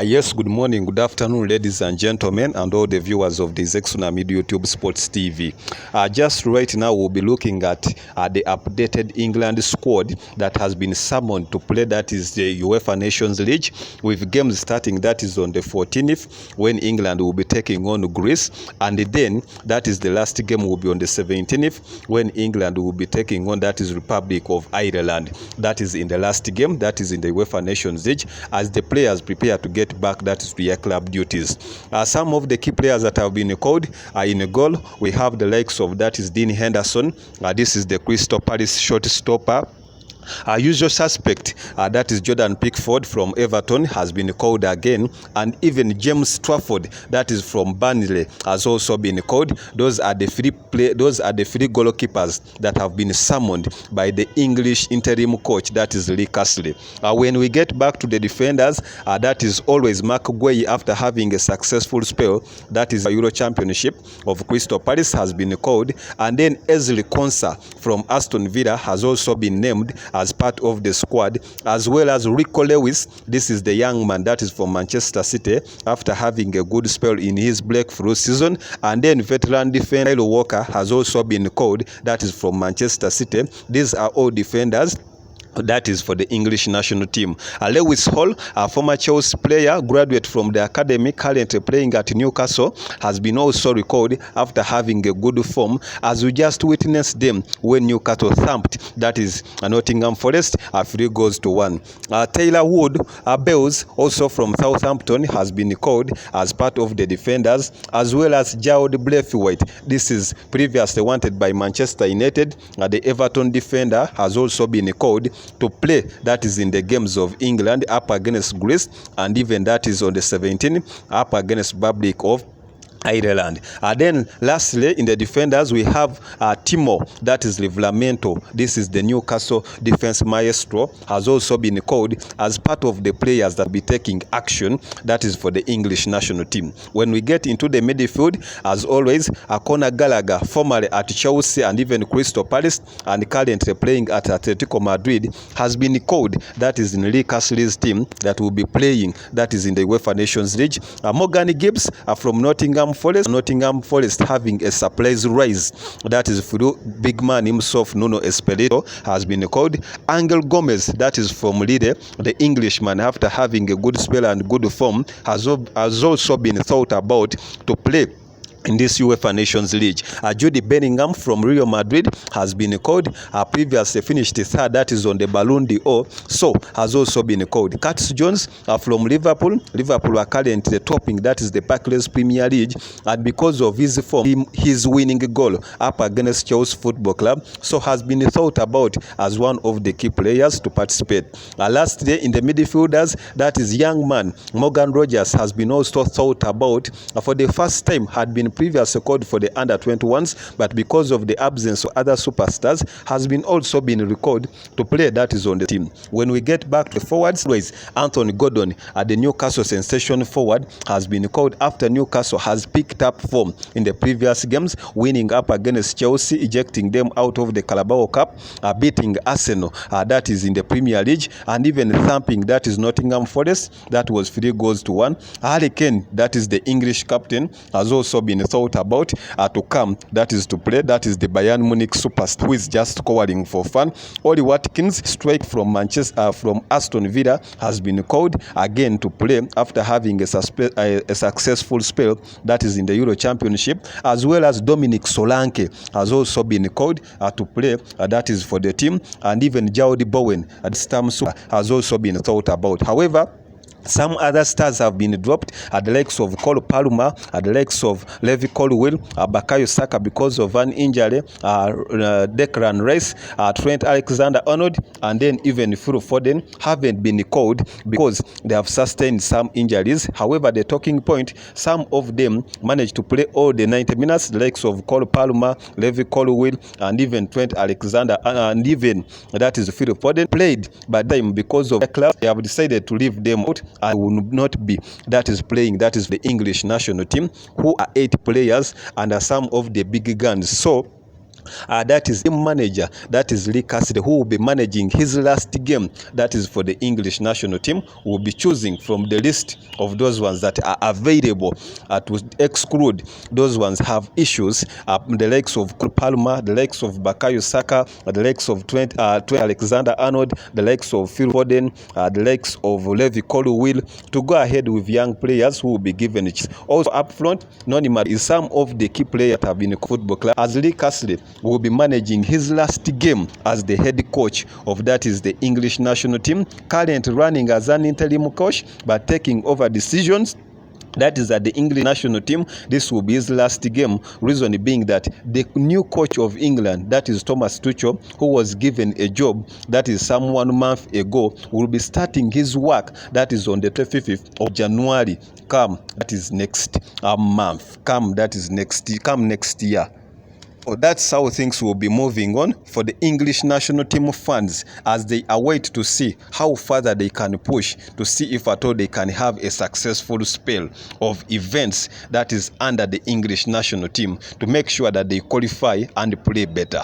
Yes, good morning, good afternoon, ladies and gentlemen, and all the viewers of the Zexuna Media YouTube Sports TV. Just right now, we'll be looking at the updated England squad that has been summoned to play, that is the UEFA Nations League, with games starting, that is on the 14th, when England will be taking on Greece, and then that is the last game will be on the 17th, when England will be taking on, that is Republic of Ireland. That is in the last game, that is in the UEFA Nations League, as the players prepare to get back, that is to their club duties. Some of the key players that have been called are in a goal. We have the likes of, that is Dean Henderson. This is the Crystal Palace short stopper. Our usual suspect, that is Jordan Pickford from Everton, has been called again, and even James Trafford, that is from Burnley, has also been called. Those are the three goalkeepers that have been summoned by the English interim coach, that is Lee Castle. When we get back to the defenders, that is always Mark Gueye, after having a successful spell, that is a Euro Championship of Crystal Palace, has been called, and then Ezri Konsa from Aston Villa has also been named as part of the squad, as well as Rico Lewis. This is the young man that is from Manchester City, after having a good spell in his breakthrough season. And then veteran defender Kyle Walker has also been called, that is from Manchester City. These are all defenders that is for the English national team. Lewis Hall, a former Chelsea player, graduate from the academy, currently playing at Newcastle, has been also recalled after having a good form, as we just witnessed them when Newcastle thumped, that is Nottingham Forest, 3-1. Taylor Wood Bells, also from Southampton, has been called as part of the defenders, as well as Gerald Braithwaite. This is previously wanted by Manchester United. The Everton defender has also been called to play, that is in the games of England up against Greece, and even that is on the 17th up against Republic of Ireland. Then lastly, in the defenders, we have Timo, that is Livramento. This is the Newcastle defense maestro, has also been called as part of the players that will be taking action, that is for the English national team. When we get into the midfield, as always, Conor Gallagher, formerly at Chelsea and even Crystal Palace, and currently playing at Atletico Madrid, has been called, that is in Lee Castle's team that will be playing, that is in the UEFA Nations League. Morgan Gibbs from Nottingham Forest having a surprise rise, that is through big man himself, Nuno Espirito, has been called. Angel Gomez, that is from Lille, the Englishman, after having a good spell and good form, has also been thought about to play in this UEFA Nations League. Jude Bellingham from Real Madrid has been called. Previously finished third, that is on the Ballon d'Or, so has also been called. Curtis Jones from Liverpool are currently topping, that is the Barclays Premier League, and because of his form, his winning goal up against Chelsea Football Club, so has been thought about as one of the key players to participate. Last day in the midfielders, that is young man Morgan Rogers has been also thought about. For the first time, had been previously called for the under-21s, but because of the absence of other superstars, has been also been recalled to play, that is on the team. When we get back to the forwards, Anthony Gordon, the Newcastle sensation forward, has been called after Newcastle has picked up form in the previous games, winning up against Chelsea, ejecting them out of the Carabao Cup, beating Arsenal, that is in the Premier League, and even thumping, that is Nottingham Forest, that was 3-1. Harry Kane, that is the English captain, has also been thought about to come, that is to play, that is the Bayern Munich superstar who is just scoring for fun. Oli Watkins, strike from from Aston Villa, has been called again to play after having a successful spell, that is in the Euro Championship, as well as Dominic Solanke has also been called to play, that is for the team, and even Jody Bowen at Stam has also been thought about. However, some other stars have been dropped, at the likes of Cole Palmer, at the likes of Levi Colwill, Palmer Saka because of an injury, Declan Rice, Trent Alexander-Arnold, and then even Phil Foden haven't been called because they have sustained some injuries. However, the talking point, some of them managed to play all the 90 minutes, the likes of Cole Palmer, Levi Colwill, and even Trent Alexander, and even that is Phil Foden played, but them because of the club, they have decided to leave them out and will not be, that is playing, that is the English national team, who are 8 players and are some of the big guns. So that is the manager, that is Lee Cassidy, who will be managing his last game, that is for the English national team. Will be choosing from the list of those ones that are available to exclude those ones have issues, the likes of Palmer, the likes of Bukayo Saka, the likes of Trent Alexander-Arnold, the likes of Phil Foden, the likes of Levi Colwill, to go ahead with young players who will be given a chance. Also up front, Nonima is some of the key players that have been in the football club, as Lee Cassidy will be managing his last game as the head coach of that is the English national team, currently running as an interim coach but taking over decisions. That is at the English national team. This will be his last game. Reason being that the new coach of England, that is Thomas Tuchel, who was given a job that is some 1 month ago, will be starting his work that is on the 25th of January. That is next month. Next year. That's how things will be moving on for the English national team fans as they await to see how further they can push to see if at all they can have a successful spell of events that is under the English national team to make sure that they qualify and play better.